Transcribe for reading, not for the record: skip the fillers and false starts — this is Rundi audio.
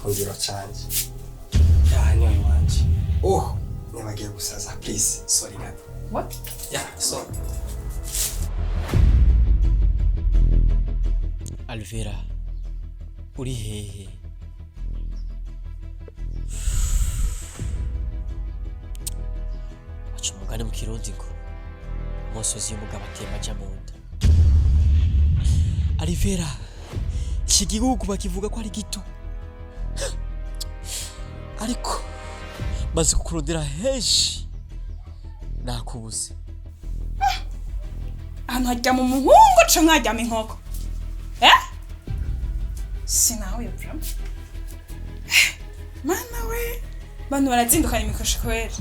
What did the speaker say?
gikundiro canje. Niwe wanje. Oh, nibagiye gusaza, please, sorry gato. What? Yeah, sorry. Alvera, uri hehe? Aca umugani mu kirundi ngo umusozi w'umugabo atemba aja mu nda. Alvera, iki gihugu bakivuga ko ari gito, ariko maze kukurondera henshi nakubuze. Hano hajyamo umuhungu canke hajyamo inkoko? Sinawe bro. Mana we, bantu barazindukana imikosho kwera.